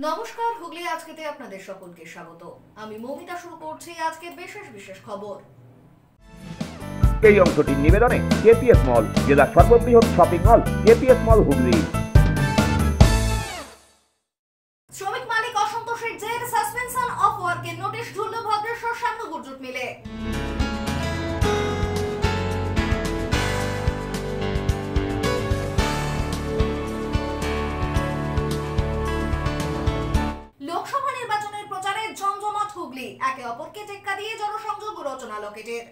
নমস্কার, হুগলি আজকেতে আপনাদের সকলকে স্বাগত। আমি মৌমিতা শুরু করছি আজকের বিশেষ বিশেষ খবর। এই অংশটির নিবেদনে কেপিএস মল, জেলার সর্ববৃহৎ শপিং মল কেপিএস মল হুগলি। শ্রমিক মালিক অসন্তোষের জের সাসপেনশন অফ ওয়ার্কের নোটিশ ঝুলল ভদ্রেশ্বর শ্যামনগর জুট মিলে। লোকসভা নির্বাচনের প্রচারে জমজমাট হুগলি, একে অপরকে টেক্কা দিয়ে জনসংযোগ রচনা লোকেটের।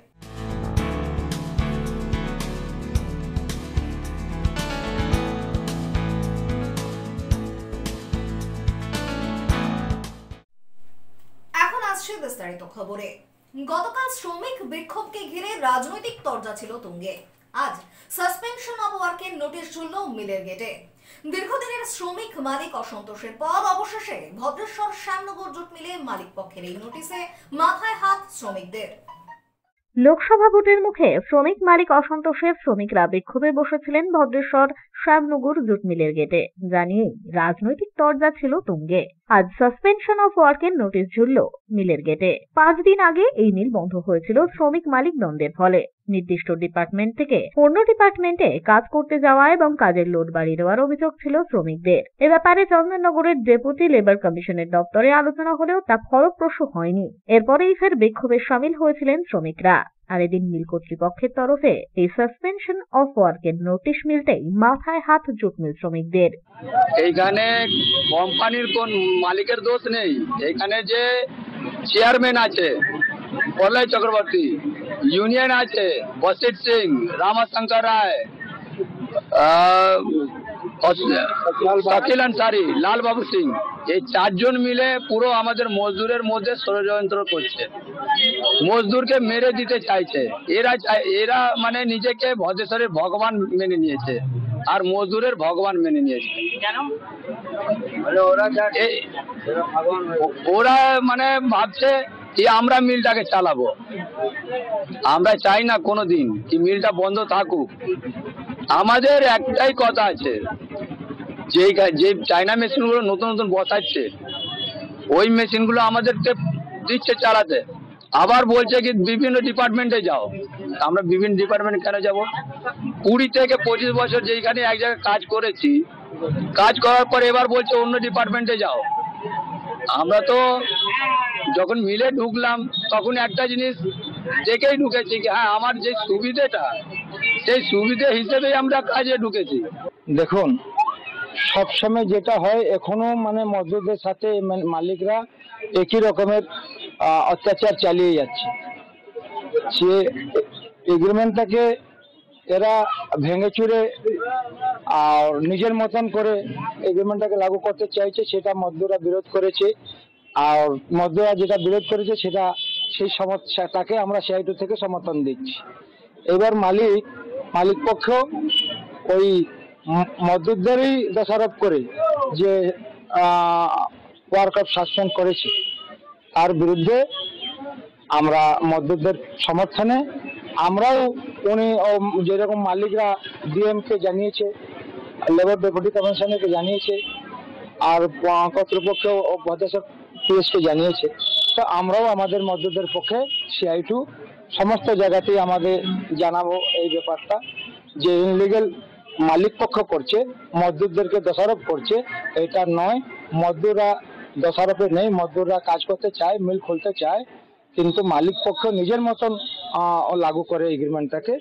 এখন আসছে বিস্তারিত খবরে। গতকাল শ্রমিক বিক্ষোভকে ঘিরে রাজনৈতিক তরজা ছিল তুঙ্গে। আজ সাসপেনশন অফ ওয়ার্কের নোটিশ ঝুলল মিলের গেটে। দীর্ঘদিনের শ্রমিক মালিক অসন্তোষের পর অবশেষে ভদ্রেশ্বর শ্যামনগর জুট মিলে মালিক পক্ষের এই নোটিশে মাথায় হাত শ্রমিকদের। লোকসভা ভোটের মুখে শ্রমিক মালিক অসন্তোষের শ্রমিকরা বিক্ষোভে বসেছিলেন ভদ্রেশ্বর শ্যামনগর জুট মিলের গেটে, জানিয়ে রাজনৈতিক তরজা ছিল তুঙ্গে। আজ সাসপেনশন অফ ওয়ার্কের নোটিশ ঝুলল মিলের গেটে। 5 দিন আগে এই মিল বন্ধ হয়েছিল শ্রমিক মালিক দ্বন্দ্বের ফলে। নির্দিষ্ট ডিপার্টমেন্ট থেকে অন্য ডিপার্টমেন্টে কাজ করতে যাওয়া এবং কাজের লোড বাড়িয়ে দেওয়ার অভিযোগ ছিল শ্রমিকদের। এ ব্যাপারে চন্দননগরের ডেপুটি লেবার কমিশনের দপ্তরে আলোচনা হলেও তা ফলপ্রসূ হয়নি। এরপরেই ফের বিক্ষোভে সামিল হয়েছিলেন শ্রমিকরা। আর এদিন মিল কর্তৃপক্ষের তরফে এই সাসপেনশন অফ ওয়ার্কের নোটিশ মিলতেই মাথায় হাত জুট মিল শ্রমিকদের। এইখানে কোম্পানির কোন মালিকের দোষ নেই, এখানে যে চেয়ারম্যান আছে প্রলয় চক্রবর্তী, ইউনিয়ন আছে বসিত সিং, রামাশঙ্কর রায়, শকিল আনসারি, লালবাবু সিং, এই 4 জন মিলে পুরো আমাদের মজদুরের মধ্যে ষড়যন্ত্র করছে। মজদুরকে মেরে দিতে চাইছে। এরা মানে নিজেকে ভদ্রেশ্বরের ভগবান মেনে নিয়েছে আর মজদুরের ভগবান মেনে নিয়েছে। কেন? ওরা মানে ভাবছে যে আমরা মিলটাকে চালাবো। আমরা চাই না কোনোদিন কি মিলটা বন্ধ থাকুক। আমাদের একটাই কথা আছে, যে চাইনা মেশিনগুলো নতুন নতুন বসাচ্ছে ওই মেশিনগুলো আমাদেরকে দিচ্ছে চালাতে, আবার বলছে কি বিভিন্ন ডিপার্টমেন্টে যাও। আমরা বিভিন্ন ডিপার্টমেন্টে কেন যাব? 20 থেকে 25 বছর যেখানে এক জায়গায় কাজ করেছি, কাজ করার পর এবার বলছে অন্য ডিপার্টমেন্টে যাও। আমরা তো যখন মিলে ঢুকলাম তখন একটা জিনিস দেখেই ঢুকেছি কি হ্যাঁ আমার যে সুবিধেটা সেই সুবিধে হিসেবেই আমরা কাজে ঢুকেছি। দেখুন, সবসময় যেটা হয় এখনো মানে মজদুরদের সাথে মালিকরা একই রকমের অত্যাচার চালিয়ে যাচ্ছে। সে এগ্রিমেন্টটাকে এরা ভেঙে চুরে আর নিজের মতন করে এগ্রিমেন্টটাকে লাগু করতে চাইছে, সেটা মজদুররা বিরোধ করেছে। আর মজদুররা যেটা বিরোধ করেছে সেটা সেই সমস্যাটাকে আমরা সিআইটি থেকে সমর্থন দিচ্ছি। এবার মালিক পক্ষ ওই মজদুরদেরই দোষারোপ করে যে ওয়ার্ক অফ সাসপেন্ড করেছে, তার বিরুদ্ধে আমরা মজদুরদের সমর্থনে আমরাও উনি যেরকম মালিকরা ডিএমকে জানিয়েছে, লেবার ডেপুটি কমিশনারকে জানিয়েছে, আর কর্তৃপক্ষ ভদ্রেশ্বর পিএসকে জানিয়েছে, তো আমরাও আমাদের মজদুরদের পক্ষে সিআইটি সমস্ত জায়গাতেই আমাদের জানাবো এই ব্যাপারটা যে ইনলিগাল মালিক পক্ষ করছে, মজদুরদেরকে দোষারোপ করছে। এটা নয়, মজদুররা দোষারোপে নেই, মজদুররা কাজ করতে চায়, মিল খুলতে চায়, কিন্তু মালিক পক্ষ নিজের মতন লাগু করে এগ্রিমেন্টটাকে,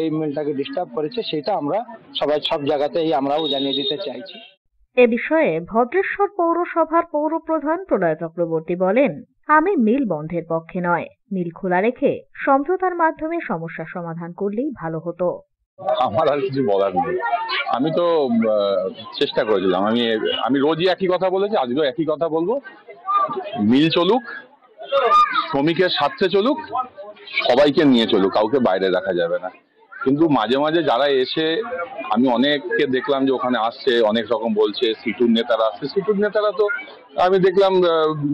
এই মিলটাকে ডিস্টার্ব করেছে। সেটা আমরা সবাই সব জায়গাতেই আমরাও জানিয়ে দিতে চাইছি। এ বিষয়ে ভদ্রেশ্বর পৌরসভার পৌরপ্রধান প্রলয় চক্রবর্তী বলেন, আমি মিল বন্ধের পক্ষে নয়, মিল খোলা রেখে সমঝোতার মাধ্যমে সমস্যার সমাধান করলেই ভালো হতো। আমার আর কিছু বলার নেই। আমি তো চেষ্টা করেছিলাম, আমি রোজই একই কথা বলেছি, আজকেও একই কথা বলবো। মিল চলুক, শ্রমিকের স্বার্থে চলুক, সবাইকে নিয়ে চলুক, কাউকে বাইরে রাখা যাবে না। কিন্তু মাঝে মাঝে যারা এসে, আমি অনেককে দেখলাম যে ওখানে আসছে, অনেক রকম বলছে, সিটুর নেতারা আসছে। সিটুর নেতারা তো আমি দেখলাম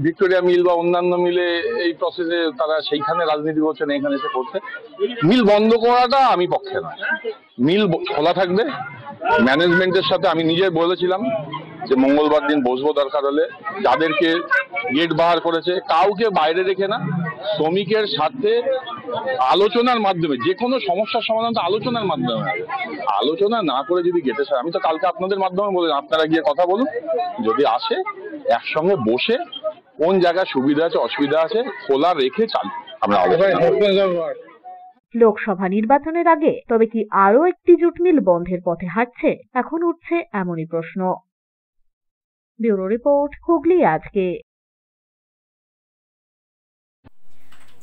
ভিক্টোরিয়া মিল বা অন্যান্য মিলে এই প্রসেসে তারা সেইখানে রাজনীতি করছে না, এখানে এসে করছে। মিল বন্ধ করাটা আমি পক্ষে নয়, মিল খোলা থাকবে। ম্যানেজমেন্টের সাথে আমি নিজে বলেছিলাম যে মঙ্গলবার দিন বসবো দরকার হলে, যাদেরকে গেট বাহার করেছে কাউকে বাইরে রেখে না, শ্রমিকের সাথে আলোচনার মাধ্যমে যে কোনো সমস্যার সমাধান তো আলোচনার মাধ্যমে হবে। আলোচনা না করে যদি গেটে আমি তো কালকে আপনাদের মাধ্যমে বলেন, আপনারা গিয়ে কথা বলুন, যদি আসে একসঙ্গে বসে কোন জায়গায় সুবিধা আছে অসুবিধা আছে খোলা রেখে চালু আমরা লোকসভা নির্বাচনের আগে তবে কি আরো একটি জুট মিল বন্ধের পথে হাঁটছে? এখন উঠছে এমনই প্রশ্ন। ব্যুরো রিপোর্ট, হুগলি আজকে।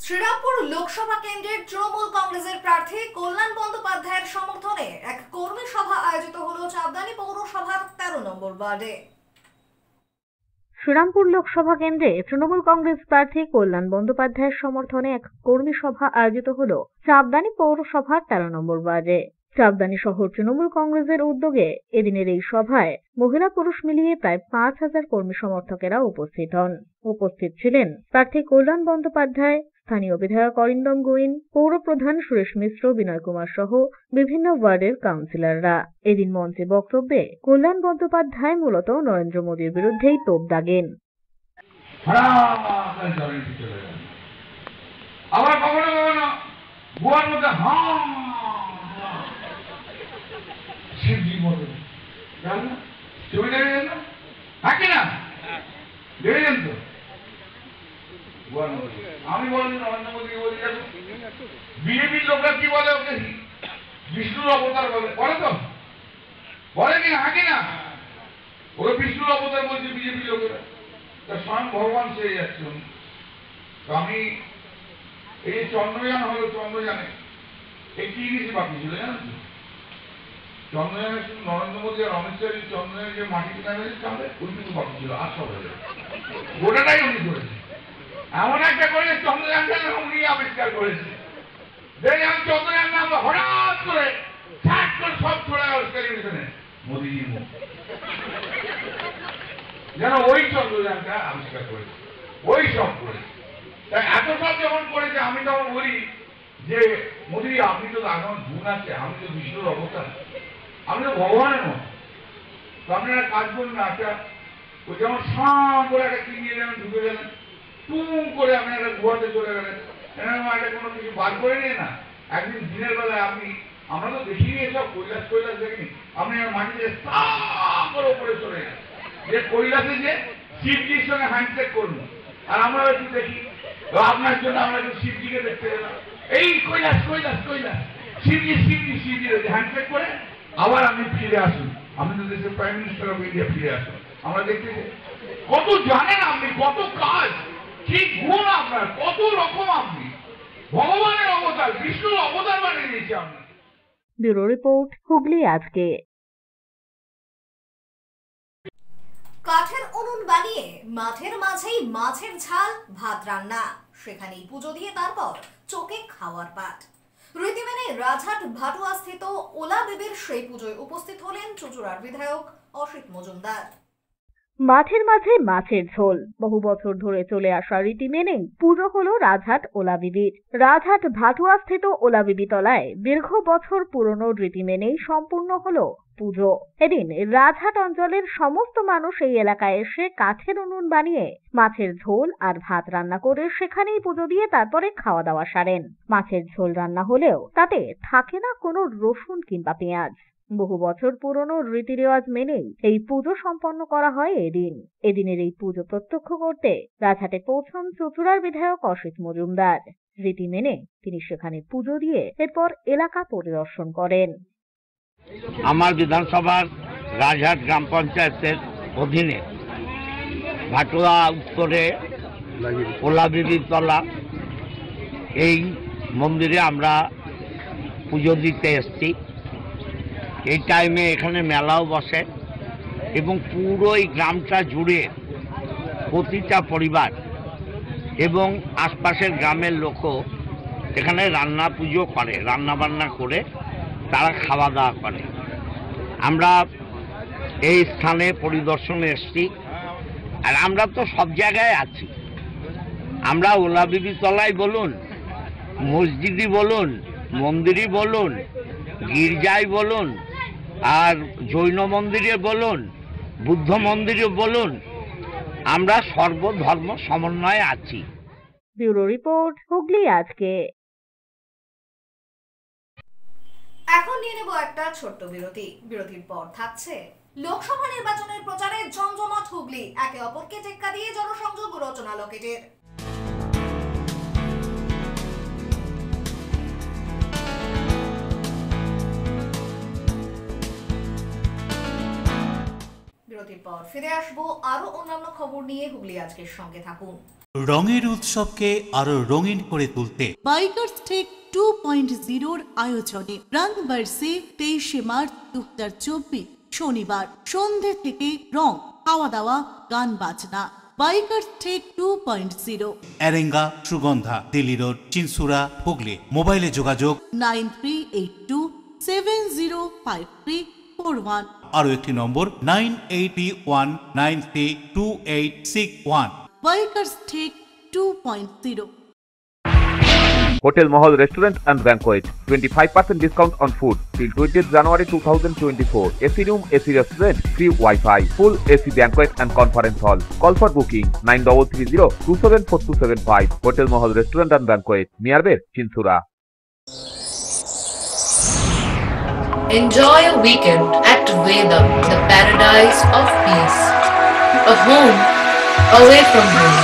শ্রীরামপুর লোকসভা কেন্দ্রের তৃণমূল কংগ্রেসের প্রার্থী কল্যাণ বন্দ্যোপাধ্যায়ের সমর্থনে এক কর্মী সভা আয়োজিত হল চাঁদনী পৌরসভার 13 নম্বর ওয়ার্ডে। শ্রীরামপুর লোকসভা কেন্দ্রে তৃণমূল কংগ্রেস প্রার্থী কল্যাণ বন্দ্যোপাধ্যায়ের সমর্থনে এক কর্মী সভা আয়োজিত হল চাঁদনী পৌরসভার 13 নম্বর ওয়ার্ডে। চাঁদনী শহর তৃণমূল কংগ্রেসের উদ্যোগে এদিনের এই সভায় মহিলা পুরুষ মিলিয়ে প্রায় 5,000 কর্মী সমর্থকেরা উপস্থিত হন। উপস্থিত ছিলেন প্রার্থী কল্যাণ বন্দ্যোপাধ্যায়, স্থানীয় বিধায়ক অরিন্দম গোয়েন, পৌর প্রধান সুরেশ মিশ্র, বিনয় কুমার সহ বিভিন্ন ওয়ার্ডের কাউন্সিলররা। এদিন মঞ্চে বক্তব্যে কল্যাণ বন্দ্যোপাধ্যায় মূলত নরেন্দ্র মোদীর বিরুদ্ধেই তোপ দাগেন। আবার কখনো কখনো গোয়ার মধ্যে শিবজি বলে ছবি দেখেছেন না, থাকে না, দেখেছেন তো গোয়ার মধ্যে। আমি বলি নরেন্দ্র মোদী বলি, বিজেপির লোকরা কি বলে ওকে বিষ্ণুর অবতার বলে, বলে তো বলে কি হাঁকে না, ওরা বিষ্ণুর অবতার বলছে বিজেপির লোকেরা, তা স্বয়ং ভগবান সেই যাচ্ছে। আমি এই চন্দ্রযান হলো, চন্দ্রযানে একটি জিনিস বাকি ছিল জানেন তো, চন্দ্রযানে শুধু নরেন্দ্র মোদী আর অমিত শাহ চন্দ্রযানে যে মাটি নামে চাঁদে ওইটুকু বাকি ছিল, আর সব হয়ে যাবে, গোটাটাই উনি করেছে। এমন একটা করে চন্দ্রযানটা উনি আবিষ্কার করেছে, দেখে আমি চন্দ্রযান নামলো হঠাৎ করে সব ছড়ে আবিষ্কার করেছেন মোদীজির মুখ, যেন ওই চন্দ্রযানটা আবিষ্কার করেছে, ওই সব করেছে। তাই এত সব যখন করেছে আমি তখন বলি যে মোদী আপনি তো এখন গুণ আছে, আমি তো বিষ্ণুর অবতার, আমি তো ভগবানের মতো, তো আপনারা কাজ করুন না, একটা ওই যেমন সাঁ করে একটা কি নিয়ে গেলেন, ঢুকে গেলেন, টুম করে আপনি একটা গুহাতে চলে গেলেন, একটা কোনো কিছু বার করে নিয়ে না, একদিন দিনের বেলায় আপনি, আমরা তো দেখিনি এসব কৈলাস দেখিনি, আপনি মাটিতে সাঁ করে উপরে চলে গেলেন, যে কৈলাসে যে শিবজির সঙ্গে হ্যান্ডশেক করুন, আর আমরা একটু দেখি আপনার জন্য আমরা একটু শিবজিকে দেখতে গেলাম, এই কৈলাস শিবজি হ্যান্ডশেক করে আবার আপনি ফিরে আসুন, আপনি তো দেশের প্রাইম মিনিস্টার অফ ইন্ডিয়া ফিরে আসুন। আমরা দেখতে কত জানেন আপনি, কত কাজ, কি গুণ আপনার, কত রকম, আপনি ভগবানের অবতার, বিষ্ণুর অবতার বানিয়ে দিয়েছে আপনি। ব্যুরো রিপোর্ট, হুগলি আজকে। কাঠের উনুন বানিয়ে মাঠের মাঝেই মাছের ঝাল ভাত রান্না, সেখানেই পুজো দিয়ে তারপর চোখে খাওয়ার পাট। রীতি মেনে রাজহাট ভাটুয়া স্থিত ওলা দেবীর সেই পুজোয় উপস্থিত হলেন চুঁচুড়ার বিধায়ক অসিত মজুমদার। মাঠের মাঝে মাছের ঝোল, বহু বছর ধরে চলে আসা রীতি মেনেই পুজো হলো রাজহাট ওলা বিবির। রাজহাট ভাটুয়া স্থিত ওলা বিবি তলায় দীর্ঘ বছর পুরনো রীতি মেনেই সম্পূর্ণ হলো পুজো। এদিন রাজহাট অঞ্চলের সমস্ত মানুষ এই এলাকায় এসে কাঠের উনুন বানিয়ে মাছের ঝোল আর ভাত রান্না করে সেখানেই পুজো দিয়ে তারপরে খাওয়া দাওয়া সারেন। মাছের ঝোল রান্না হলেও তাতে থাকে না কোনো রসুন কিংবা পেঁয়াজ। বহু বছর পুরনো রীতি রেওয়াজ মেনেই এই পুজো সম্পন্ন করা হয় এদিন। এদিনের এই পুজো প্রত্যক্ষ করতে রাজহাটে পৌঁছন চুঁচুড়ার বিধায়ক অসিত মজুমদার। রীতি মেনে তিনি সেখানে পুজো দিয়ে এরপর এলাকা পরিদর্শন করেন। আমার বিধানসভার রাজহাট গ্রাম পঞ্চায়েতের অধীনে ভাটুয়া উত্তরে ওলা বিবির তলা এই মন্দিরে আমরা পুজো দিতে এসছি। এই টাইমে এখানে মেলাও বসে এবং পুরো এই গ্রামটা জুড়ে প্রতিটা পরিবার এবং আশপাশের গ্রামের লোকও এখানে রান্না পুজো করে, রান্না বান্না করে তারা খাওয়া দাওয়া করে। আমরা এই স্থানে পরিদর্শনে এসছি, আর আমরা তো সব জায়গায় আছি। আমরা ওলা বিবি তলায় বলুন, মসজিদই বলুন, মন্দিরই বলুন, গির্জায় বলুন, আর জৈন মন্দিরে বলুন, বুদ্ধ মন্দিরে বলুন, আমরা সর্বধর্ম সমন্বয়ে আছি। ব্যুরো রিপোর্ট, হুগলি আজকে। এখন নিয়ে নেব একটা ছোট্ট বিরতি। বিরতির পর থাকছে লোকসভা নির্বাচনের প্রচারে জমজমাট হুগলি, একে অপরকে টেক্কা দিয়ে জনসংযোগ রচনা লকেটের। বিরতির পর ফিরে আসবো আরো অন্যান্য খবর নিয়ে। হুগলি আজকের সঙ্গে থাকুন। রঙের উৎসবকে আরো রঙিন করে তুলতে বাইকার্স টেক 2.0 আয়োজনে রং বর্ষে 23 মার্চ 2024 শনিবার সন্ধ্যে থেকে রং, খাওয়া দাওয়া, গান বাজনা। বাইকার্স টেক 2.0, এরেঙ্গা, সুগন্ধা, দিল্লি রোড, চিনসুরা, হুগলি। মোবাইলে যোগাযোগ 9382705341। আরো একটি নম্বর 9819328661। Bikers Tech 2.0। Hotel Mahal Restaurant and Banquet, 25% discount on food till 20th January 2024. AC room, AC restaurant, free Wi-Fi, full AC banquet and conference hall. Call for booking 9330274275. Hotel Mahal Restaurant and Banquet, Miyarbir, Chinsura. Enjoy a weekend at Vedam, the paradise of peace. A home away from home.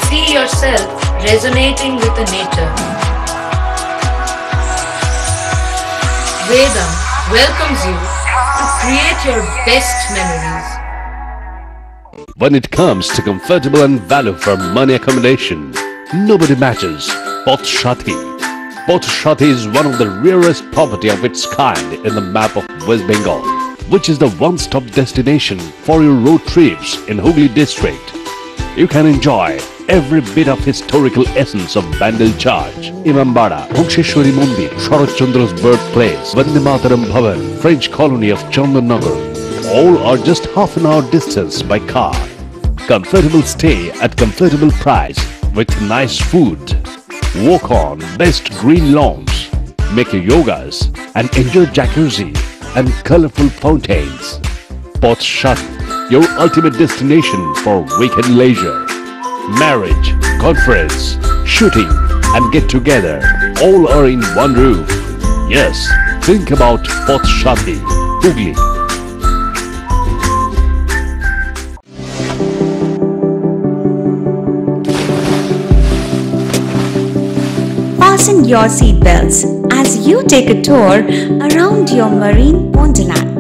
See yourself resonating with the nature. Vedam welcomes you to create your best memories. When it comes to comfortable and value for money accommodation, nobody matches Poth Shati. Poth Shati is one of the rarest property of its kind in the map of West Bengal, which is the one-stop destination for your road trips in Hooghly district. You can enjoy every bit of historical essence of Bandel Church, Imambara, Bhuksheshwari Mandir, Sharat Chandra's birthplace, Vande Mataram Bhavan, French colony of Chandannagar. All are just half an hour distance by car. Comfortable stay at comfortable price with nice food. Walk on best green lawns, make your yogas and enjoy jacuzzi and colorful fountains. Poth Shati, your ultimate destination for weekend leisure. Marriage, conference, shooting and get together all are in one roof. Yes, think about Poth Shati, Hooghly. Fasten your seatbelts as you take a tour around your marine wonderland.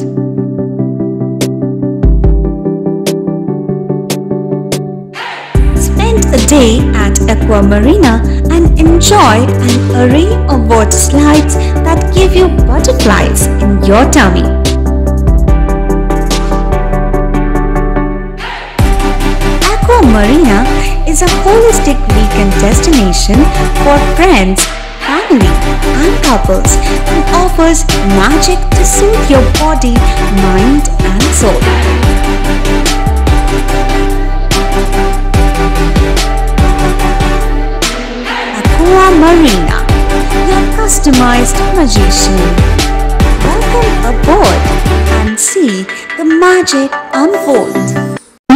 Spend a day at Aqua Marina and enjoy an array of water slides that give you butterflies in your tummy. Aqua Marina is a holistic weekend destination for friends, family and couples and offers magic to soothe your body, mind and soul. Aqua Marina, your customized magician. Welcome aboard and see the magic unfold.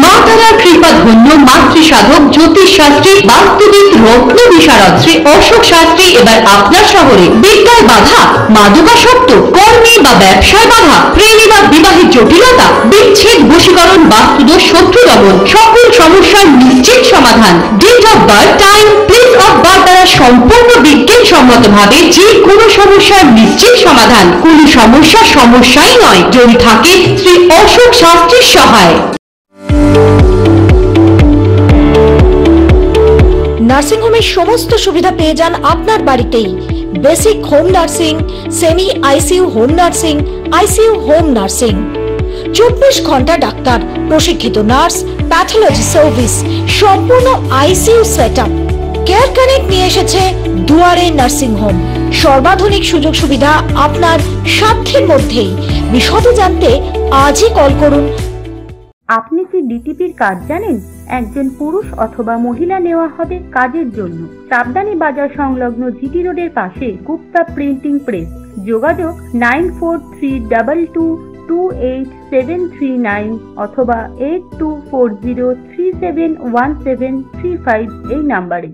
মাতারার কৃপা ধন্য মাতৃ সাধক জ্যোতিষ শাস্ত্রী বাস্তুবিদ রত্ন বিশারদ শ্রী অশোক শাস্ত্রী এবার আপনার শহরে। বিদ্যায় বাধা, মাদকাসক্ত, কর্মে বা ব্যবসায় বাধা, প্রেমে বা বিবাহের জটিলতা, বিচ্ছেদ, বশীকরণ, বাস্তুদোষ, শত্রু দমন, সকল সমস্যার নিশ্চিত সমাধান। Date of birth, time, place of birth দ্বারা সম্পূর্ণ বিজ্ঞানসম্মত ভাবে যে কোনো সমস্যার নিশ্চিত সমাধান। কোনো সমস্যাই নয় যদি থাকে শ্রী অশোক শাস্ত্রীর সহায়। নার্সিং হোমের সমস্ত সুবিধা পেয়ে যান আপনার বাড়িতেই। Basic home nursing, semi ICU home nursing, ICU home nursing, 24 ঘন্টা ডাক্তার, প্রশিক্ষিত নার্স, প্যাথোলজি সার্ভিস, সম্পূর্ণ আইসিইউ সেটআপ। কেয়ার কানেক্ট নিয়ে এসেছে দুয়ারে নার্সিং হোম। সর্বাধুনিক সুযোগ সুবিধা আপনার সাধ্যের মধ্যেই। বিশদে জানতে আজই কল করুন আপনি কি ডিটিপির কাজ জানেন? একজন পুরুষ অথবা মহিলা নেওয়া হবে কাজের জন্য। সাবধানী বাজার সংলগ্ন জিটি রোডের পাশে গুপ্তা প্রিন্টিং প্রেস। যোগাযোগ 9432287339 অথবা 8240371735 এই নাম্বারে।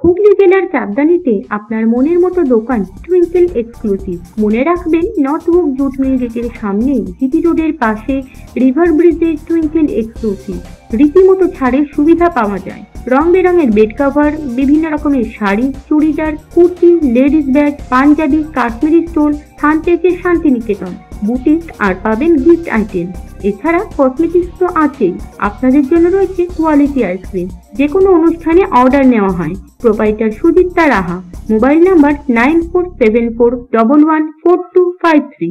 হুগলি জেলার চাঁদদানিতে আপনার মনের মতো দোকান টুইঙ্কেল এক্সক্লুসিভ। মনে রাখবেন নর্থবুক জুট মিল গেটের সামনে জিটি রোডের পাশে রিভার ব্রিজের টুইঙ্কেল এক্সক্লুসিভ। রীতিমতো ছাড়ের সুবিধা পাওয়া যায়। রং বেরঙের বেড কভার, বিভিন্ন রকমের sari, churidar, kurti, ladies bag, Punjabi, Kashmiri stole, থানতেজের শান্তিনিকেতন, বুটিক আর পাবেন গিফট আইটেম। এছাড়া কসমেটিক্স তো আছেই। আপনাদের জন্য রয়েছে কোয়ালিটি আইসক্রিম। যে কোনো অনুষ্ঠানে অর্ডার নেওয়া হয়। Proprietor Sudipta Raha. Mobile number 9474114253।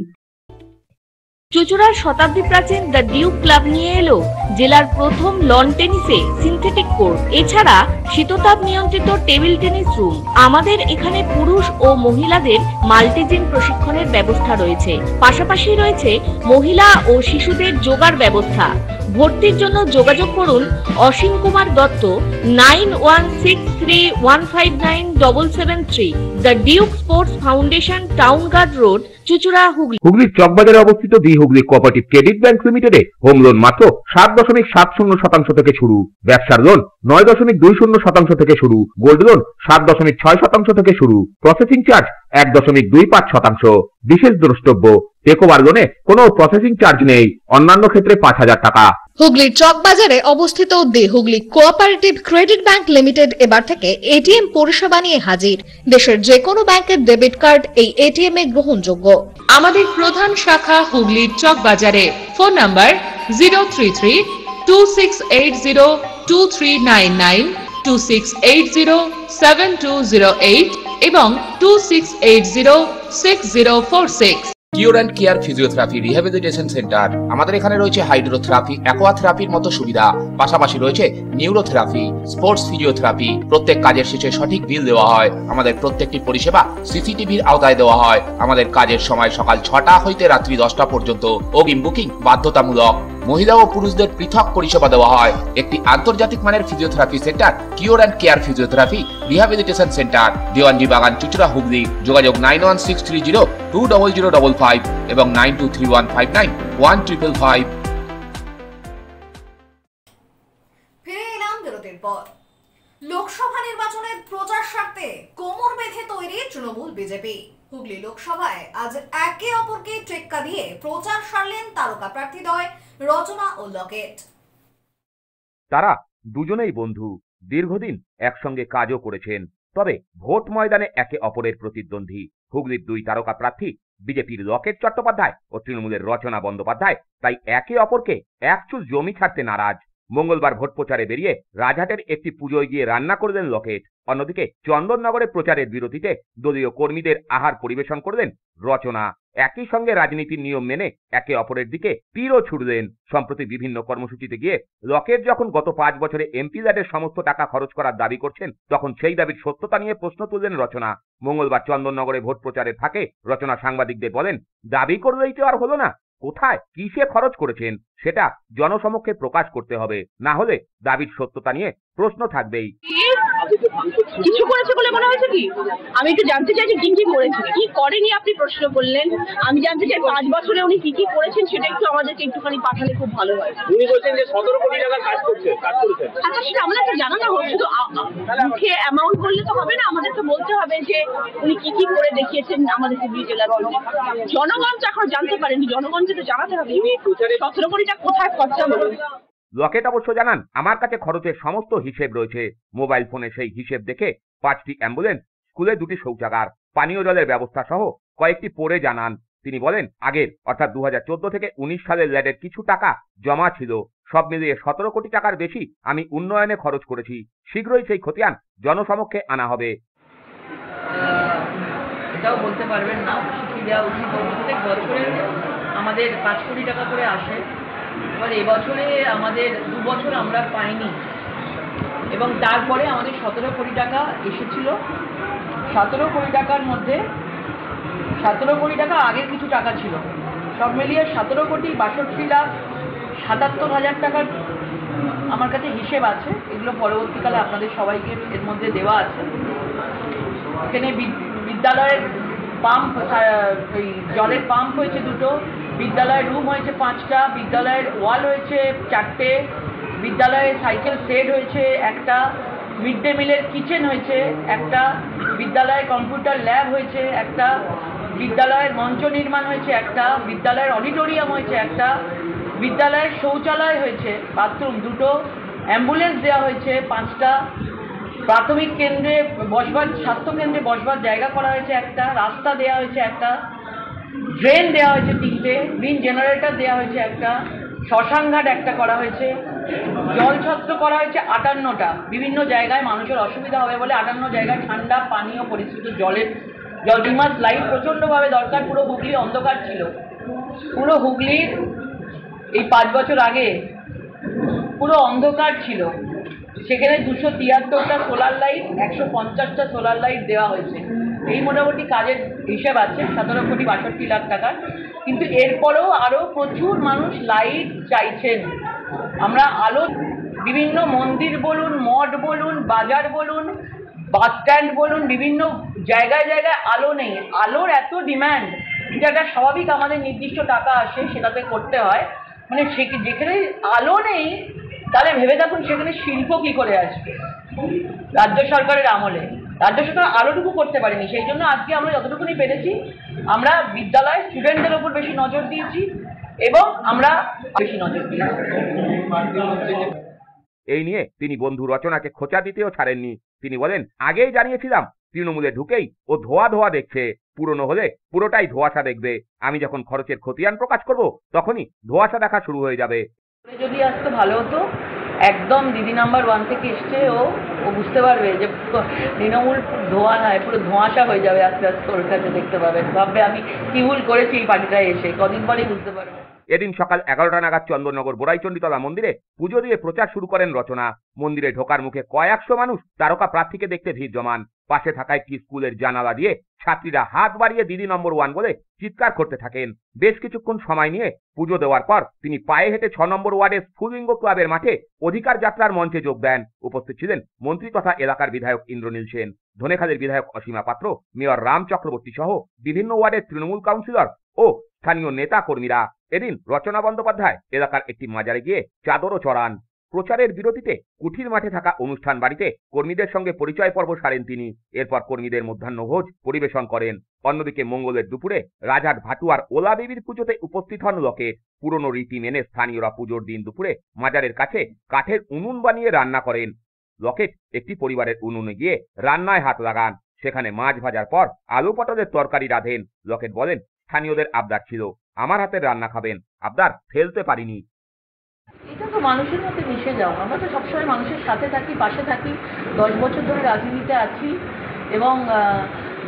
চুঁচুড়ার শতাব্দী প্রাচীন দ্য ডিউক ক্লাব নিয়ে এলো জেলার প্রথম লন টেনিসে সিনথেটিক কোর্ট, এছাড়া শীততাপ নিয়ন্ত্রিত টেবিল টেনিস রুম। আমাদের এখানে পুরুষ ও মহিলাদের মাল্টিজিম প্রশিক্ষণের ব্যবস্থা রয়েছে। পাশাপাশি রয়েছে মহিলা ও শিশুদের যোগার ব্যবস্থা। ভর্তির জন্য যোগাযোগ করুন Asim Kumar Dutta 9163159773। The Duke Sports Foundation, Town Guard Road, চুঁচুড়া, হুগলি। হুগলির চকবাজারে অবস্থিত the Hooghly cooperative credit bank লিমিটেডে হোম লোন মাত্র 7.70% থেকে শুরু। ব্যবসার লোন 9.20% থেকে শুরু। গোল্ড লোন 7.6% থেকে শুরু। Processing charge 1.25%। বিশেষ দ্রষ্টব্য, টেকওভার লোনে কোনো প্রসেসিং চার্জ নেই। অন্যান্য ক্ষেত্রে 5,000 টাকা। হুগলির চকবাজারে অবস্থিত the Hooghly cooperative credit bank limited এবার থেকে এটিএম পরিষেবা নিয়ে হাজির। দেশের যে কোনো ব্যাংকের ডেবিট কার্ড এই এটিএম এ গ্রহণযোগ্য। আমাদের প্রধান শাখা হুগলির চকবাজারে। ফোন নাম্বার 033-2680-2399, 2680-7208 এবং 2680-6046। Cure and care physiotherapy rehabilitation centre. আমাদের এখানে রয়েছে হাইড্রোথেরাপি, অ্যাকোয়াথেরাপির মতো সুবিধা। পাশাপাশি রয়েছে নিউরোথেরাপি, স্পোর্টস ফিজিওথেরাপি। প্রত্যেক কাজের শেষে সঠিক বিল দেওয়া হয়। আমাদের প্রত্যেকটি পরিষেবা সিসিটিভির আওতায় দেওয়া হয়। আমাদের কাজের সময় সকাল 6টা হইতে রাত্রি 10টা পর্যন্ত। অগ্রিম বুকিং বাধ্যতামূলক। মহিলা ও পুরুষদের পৃথক পরিষেবা দেওয়া হয়। একটি আন্তর্জাতিক মানের physiotherapy centre cure and care physiotherapy rehabilitation centre, Dewanji বাগান, চুঁচুড়া, হুগলি। যোগাযোগ 9163020055 এবং 9231591555। ফিরে এলাম বিরতির পর। লোকসভা নির্বাচনের প্রচার স্বার্থে কোমর বেঁধে তৈরি তৃণমূল বিজেপি। হুগলি লোকসভায় আজ একে অপরকে টেক্কা দিয়ে প্রচার সারলেন তারকা প্রার্থীদ্বয় রচনা ও লকেট। তারা দুজনেই বন্ধু, দীর্ঘদিন একসঙ্গে কাজও করেছেন। তবে ভোট ময়দানে একে অপরের প্রতিদ্বন্দ্বী। হুগলির দুই তারকা প্রার্থী বিজেপির লকেট চট্টোপাধ্যায় ও তৃণমূলের রচনা বন্দ্যোপাধ্যায় তাই একে অপরকে একচুল জমি ছাড়তে নারাজ। মঙ্গলবার ভোট প্রচারে বেরিয়ে রাজহাটের একটি পুজোয় গিয়ে রান্না করলেন লকেট। অন্যদিকে চন্দননগরে প্রচারের বিরতিতে দলীয় কর্মীদের আহার পরিবেশন করলেন রচনা। একই সঙ্গে রাজনীতির নিয়ম মেনে একে অপরের দিকে তীরও ছুড়লেন। সম্প্রতি বিভিন্ন কর্মসূচিতে গিয়ে লকেট যখন গত 5 বছরে এমপি ল্যাডের সমস্ত টাকা খরচ করার দাবি করছেন, তখন সেই দাবির সত্যতা নিয়ে প্রশ্ন তুললেন রচনা। মঙ্গলবার চন্দননগরে ভোট প্রচারের ফাঁকে রচনা সাংবাদিকদের বলেন, দাবি করলেই তো আর হলো না, কোথায় কিসে খরচ করেছেন সেটা জনসমক্ষে প্রকাশ করতে হবে, না হলে দাবির সত্যতা নিয়ে প্রশ্ন থাকবেই। কিছু করেছে বলে মনে হয়েছে কি? আমি একটু জানতে চাইছি কি কি করেছে, কি করেনি আপনি প্রশ্ন করলেন। আমি জানতে চাই 5 বছরে উনি কি কি করেছেন সেটা একটু আমাদেরকে একটুখানি পাঠালে খুব ভালো হয়। উনি বলছেন যে 17 কোটি টাকা কাজ করেছেন। আচ্ছা, সেটা আমাদেরকে জানানো হোক। শুধু মুখে অ্যামাউন্ট বললে তো হবে না, আমাদেরকে বলতে হবে যে উনি কি কি করে দেখিয়েছেন আমাদেরকে দুই জেলার মধ্যে। জনগণ তো এখন জানতে পারেনি, জনগণকে তো জানাতে হবে 17 কোটিটা কোথায় খরচা হলো। লকেট অবশ্য জানান, আমার কাছে খরচের সমস্ত হিসেব রয়েছে। মোবাইল ফোনে সেই হিসেব দেখে 5টি অ্যাম্বুলেন্স, স্কুলে 2টি শৌচাগার, পানীয় জলের ব্যবস্থা সহ কয়েকটি পড়ে জানান। তিনি বলেন, আগের অর্থাৎ 2014 থেকে 19 সালের ল্যাডের কিছু টাকা জমা ছিল। সব মিলিয়ে 17 কোটি টাকার বেশি আমি উন্নয়নে খরচ করেছি। শীঘ্রই সেই খতিয়ান জনসমক্ষে আনা হবে। এটাও বলতে পারবেন না, শিখিয়ে দেওয়া উচিত। প্রত্যেক বছরে আমাদের 5 কোটি টাকা করে আসে। এবার এবছরে আমাদের 2 বছর আমরা পাইনি, এবং তারপরে আমাদের 17 কোটি টাকা এসেছিল। 17 কোটি টাকার মধ্যে 17 কোটি টাকা আগের কিছু টাকা ছিল, সব মিলিয়ে 17 কোটি 62 লাখ ৭৭,০০০ টাকার আমার কাছে হিসেব আছে, এগুলো পরবর্তীকালে আপনাদের সবাইকে এর মধ্যে দেওয়া আছে। এখানে বিদ্যালয়ের পাম্প, ওই জলের পাম্প হয়েছে 2টো, বিদ্যালয়ের রুম হয়েছে 5টা, বিদ্যালয়ের ওয়াল হয়েছে 4টে, বিদ্যালয়ের সাইকেল শেড হয়েছে 1টা, মিড ডে মিলের কিচেন হয়েছে 1টা, বিদ্যালয়ে কম্পিউটার ল্যাব হয়েছে 1টা, বিদ্যালয়ের মঞ্চ নির্মাণ হয়েছে 1টা, বিদ্যালয়ের অডিটোরিয়াম হয়েছে 1টা, বিদ্যালয়ের শৌচালয় হয়েছে, বাথরুম 2টো, অ্যাম্বুলেন্স দেওয়া হয়েছে 5টা, প্রাথমিক কেন্দ্রে বসবার, স্বাস্থ্য কেন্দ্রে বসবার জায়গা করা হয়েছে 1টা, রাস্তা দেওয়া হয়েছে 1টা, ড্রেন দেওয়া হয়েছে 3টে, গ্রিন জেনারেটর দেওয়া হয়েছে 1টা, শ্মশানঘাট 1টা করা হয়েছে, জলছত্র করা হয়েছে 58টা। বিভিন্ন জায়গায় মানুষের অসুবিধা হবে বলে 58 জায়গায় ঠান্ডা পানীয় পরিস্থিত জলের ডিমাস লাইট প্রচণ্ডভাবে দরকার। পুরো হুগলি অন্ধকার ছিল, পুরো হুগলির এই 5 বছর আগে পুরো অন্ধকার ছিল। সেখানে 273টা সোলার লাইট, 150টা সোলার লাইট দেওয়া হয়েছে। এই মোটামুটি কাজের হিসেব আছে 17,62,00,000 টাকার। কিন্তু এরপরেও আরও প্রচুর মানুষ লাইট চাইছেন। আমরা আলো, বিভিন্ন মন্দির বলুন, মঠ বলুন, বাজার বলুন, বাস স্ট্যান্ড বলুন, বিভিন্ন জায়গায় জায়গায় আলো নেই। আলোর এত ডিম্যান্ড, যেটা স্বাভাবিক, আমাদের নির্দিষ্ট টাকা আসে সেটাতে করতে হয়। মানে যেখানে আলো নেই তাহলে ভেবে দেখুন সেখানে শিল্প কী করে আসবে। রাজ্য সরকারের আমলে রাজ্য সরকার আলোটুকু করতে পারেনি। সেই জন্য আজকে আমরা যতটুকুনি পেরেছি, আমরা বিদ্যালয় স্টুডেন্টদের ওপর বেশি নজর দিয়েছি এবং আমরা বেশি নজর দিয়েছি। এই নিয়ে তিনি বন্ধু রচনাকে খোঁচা দিতেও ছাড়েননি। তিনি বলেন, আগেই জানিয়েছিলাম তৃণমূলে ঢুকেই ও ধোয়া ধোয়া দেখছে, পুরনো হলে পুরোটাই ধোঁয়াশা দেখবে। আমি যখন খরচের খতিয়ান প্রকাশ করব তখনই ধোঁয়াশা দেখা শুরু হয়ে যাবে। যদি আসতো ভালো হতো। একদম দিদি নাম্বার 1 থেকে এসছে, ও বুঝতে পারবে যে তৃণমূল ধোঁয়া নয়, পুরো ধোঁয়াশা হয়ে যাবে আস্তে আস্তে। ওর কাছে দেখতে পাবেন, ভাববে আমি কি ভুল করেছি এই পার্টিটায় এসে। কদিন পরেই বুঝতে পারবে। এদিন সকাল 11টা নাগাদ চন্দননগর বোরাইচণ্ডীতলা মন্দিরে পুজো দিয়ে প্রচার শুরু করেন রচনা। মন্দিরে ঢোকার মুখে কয়েকশো মানুষ তারকা প্রার্থীকে দেখতে ভিড় জমান। পাশে থাকা একটি স্কুলের জানালা দিয়ে ছাত্রীরা হাত বাড়িয়ে দিদি নম্বর 1 বলে চিৎকার করতে থাকেন। বেশ কিছুক্ষণ সময় নিয়ে পুজো দেওয়ার পর তিনি পায়ে হেঁটে 6 নম্বর ওয়ার্ডের স্ফুলিঙ্গ ক্লাবের মাঠে অধিকার যাত্রার মঞ্চে যোগ দেন। উপস্থিত ছিলেন মন্ত্রী তথা এলাকার বিধায়ক ইন্দ্রনীল সেন, ধনেখালের বিধায়ক অসীমা পাত্র, মেয়র রাম চক্রবর্তী সহ বিভিন্ন ওয়ার্ডের তৃণমূল কাউন্সিলর ও স্থানীয় নেতা কর্মীরা। এদিন রচনা বন্দ্যোপাধ্যায় এলাকার একটি মাজারে গিয়ে চাদরও চড়ান। প্রচারের বিরতিতে কুঠির মাঠে থাকা অনুষ্ঠান বাড়িতে কর্মীদের সঙ্গে পরিচয় পর্ব সারেন তিনি। এরপর কর্মীদের মধ্যাহ্নভোজ পরিবেশন করেন। অন্যদিকে মঙ্গলের দুপুরে রাজহাট ভাটুয়ার ওলা দেবীর পুজোতে উপস্থিত হন লকেট। পুরনো রীতি মেনে স্থানীয়রা পুজোর দিন দুপুরে মাজারের কাছে কাঠের উনুন বানিয়ে রান্না করেন। লকেট একটি পরিবারের উনুনে গিয়ে রান্নায় হাত লাগান। সেখানে মাছ ভাজার পর আলু পটলের তরকারি রাঁধেন। লকেট বলেন, স্থানীয়দের আবদার ছিল, আমার হাতের রান্না খাবেন, আবদার ফেলতে পারিনি। এটা তো মানুষের মধ্যে মিশে যাও। আমরা তো সবসময় মানুষের সাথে থাকি, পাশে থাকি। 10 বছর ধরে রাজনীতিতে আছি এবং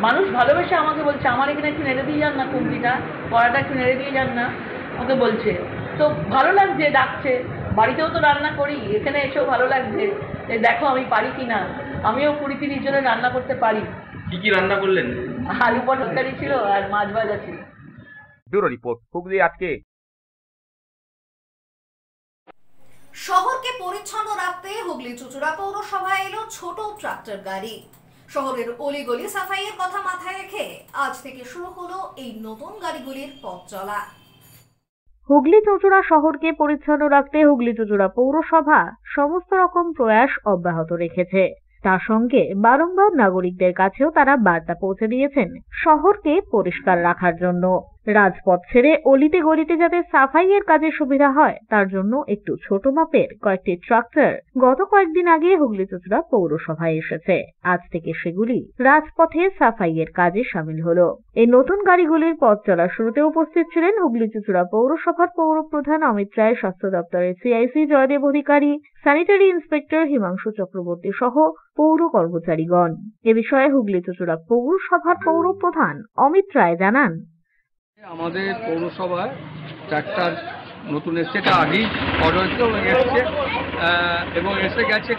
মানুষ ভালোবেসে আমাকে বলছে, আমার এখানে একটু নেড়ে দিয়ে যান না, কুন্তিটা কড়াটা একটু নেড়ে দিয়ে যান না, ওকে বলছে। তো ভালো লাগছে, ডাকছে। বাড়িতেও তো রান্না করি, এখানে এসেও ভালো লাগছে যে দেখো আমি পারি কিনা। আমিও 20-30 জনের রান্না করতে পারি। কি কি রান্না করলেন? আলু পটল তরকারি ছিল আর মাছ ভাজা ছিল। ব্যুরো রিপোর্ট, হুগলি আজকে। শহরকে পরিচ্ছন্ন রাখতে হুগলি চুঁচুড়া পৌরসভায় এলো ছোট ট্রাক্টর গাড়ি। শহরের অলিগলি সাফাইয়ের কথা মাথায় রেখে আজ থেকে শুরু হলো এই নতুন গাড়িগুলির পথ চলা। হুগলি চুঁচুড়া শহরকে পরিচ্ছন্ন রাখতে হুগলি চুঁচুড়া পৌরসভা সমস্ত রকম প্রয়াস অব্যাহত রেখেছে। তার সঙ্গে বারংবার নাগরিকদের কাছেও তারা বার্তা পৌঁছে দিয়েছেন শহরকে পরিষ্কার রাখার জন্য। রাজপথ ছেড়ে অলিতে গলিতে যাতে সাফাইয়ের কাজে সুবিধা হয় তার জন্য একটু ছোট মাপের কয়েকটি ট্রাক্টর গত কয়েকদিন আগে হুগলি চুঁচুড়া পৌরসভায় এসেছে। আজ থেকে সেগুলি রাজপথে সাফাইয়ের কাজে সামিল হলো। এই নতুন গাড়িগুলির পথ চলার শুরুতে উপস্থিত ছিলেন হুগলি চুঁচুড়া পৌরসভার পৌরপ্রধান অমিত রায়, স্বাস্থ্য দপ্তরের সিআইসি জয়দেব অধিকারী, স্যানিটারি ইন্সপেক্টর হিমাংশু চক্রবর্তী সহ পৌর কর্মচারীগণ। এ বিষয়ে হুগলি চুঁচুড়া পৌরসভার পৌরপ্রধান অমিত রায় জানান, আমাদের পৌরসভায় ট্রাক্টর নতুন এসছে, এটা আগেই অর্ডার এসছে এবং এসে গেছে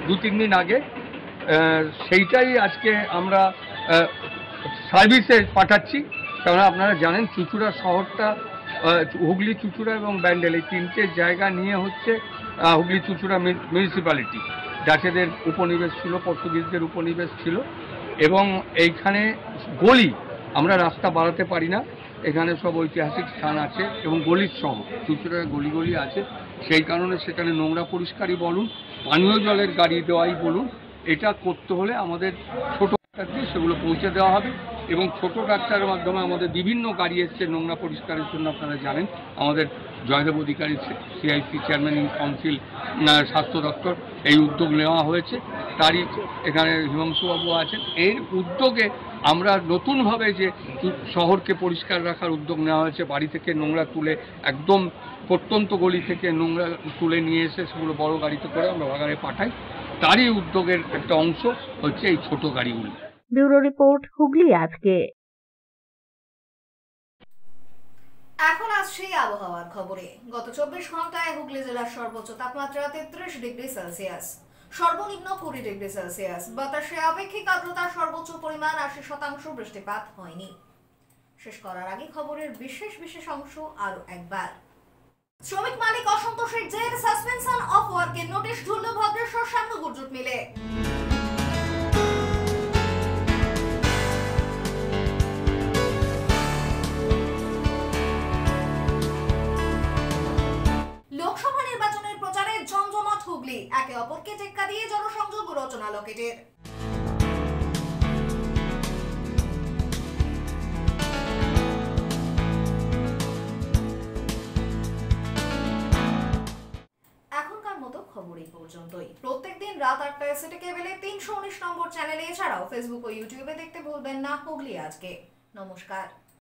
2-3 দিন আগে। সেইটাই আজকে আমরা সার্ভিসে পাঠাচ্ছি। কারণ আপনারা জানেন চুঁচুড়া শহরটা হুগলি চুঁচুড়া এবং ব্যান্ডেল এই তিনটে জায়গা নিয়ে হচ্ছে হুগলি চুঁচুড়া মিউনিসিপ্যালিটি, ডাচেদের উপনিবেশ ছিল, পর্তুগিজদের উপনিবেশ ছিল। এবং এইখানে গলি, আমরা রাস্তা বাড়াতে পারি না, এখানে সব ঐতিহাসিক স্থান আছে এবং গলির সহ চুঁচুড়ার গলি গলি আছে। সেই কারণে সেখানে নোংরা পরিষ্কারই বলুন, পানীয় জলের গাড়ি দেওয়াই বলুন, এটা করতে হলে আমাদের ছোট ডাক্তার দিয়ে সেগুলো পৌঁছে দেওয়া হবে। এবং ছোট ডাক্তারের মাধ্যমে আমাদের বিভিন্ন গাড়ি এসছে নোংরা পরিষ্কারের জন্য। আপনারা জানেন আমাদের জয়দেব অধিকারী সিআইসি চেয়ারম্যান ইন কাউন্সিল স্বাস্থ্য দপ্তর এই উদ্যোগ নেওয়া হয়েছে, তারই এখানে হিমাংশুবাবু আছেন। এর উদ্যোগে আমরা নতুনভাবে যে শহরকে পরিষ্কার রাখার উদ্যোগ নেওয়া হয়েছে, বাড়ি থেকে নোংরা তুলে একদম প্রত্যন্ত গলি থেকে নোংরা তুলে নিয়ে এসে সেগুলো বড় গাড়িতে করে আমরা বাগানে পাঠাই, তারই উদ্যোগের একটা অংশ হচ্ছে এই ছোট গাড়িগুলি। ব্যুরো রিপোর্ট, হুগলি আজকে। এখন আসছে আবহাওয়ার খবরে। গত 24 ঘন্টায় হুগলি জেলার সর্বোচ্চ তাপমাত্রা 33 ডিগ্রি সেলসিয়াস, সর্বনিম্ন 20 ডিগ্রি সেলসিয়াস। বাতাসে আপেক্ষিক আর্দ্রতার সর্বোচ্চ পরিমাণ 80%। বৃষ্টিপাত হয়নি। শেষ করার আগে খবরের বিশেষ অংশ আরো একবার। শ্রমিক মালিক অসন্তোষের জের সাসপেনশন অফ ওয়ার্কের নোটিশ ঝুলল ভদ্রেশ্বর শ্যামনগর জুট মিলে। লোকসভা নির্বাচনের প্রচারে জমজমাট হুগলি, একে অপরকে টেক্কা দিয়ে জনসংযোগ রচনা লকেটের। এখনকার মতো খবর এই পর্যন্তই। প্রত্যেকদিন রাত 8টায় সিটি কেবলে 319 নম্বর চ্যানেলে, এছাড়াও ফেসবুক ও ইউটিউবে দেখতে ভুলবেন না হুগলি আজকে। নমস্কার।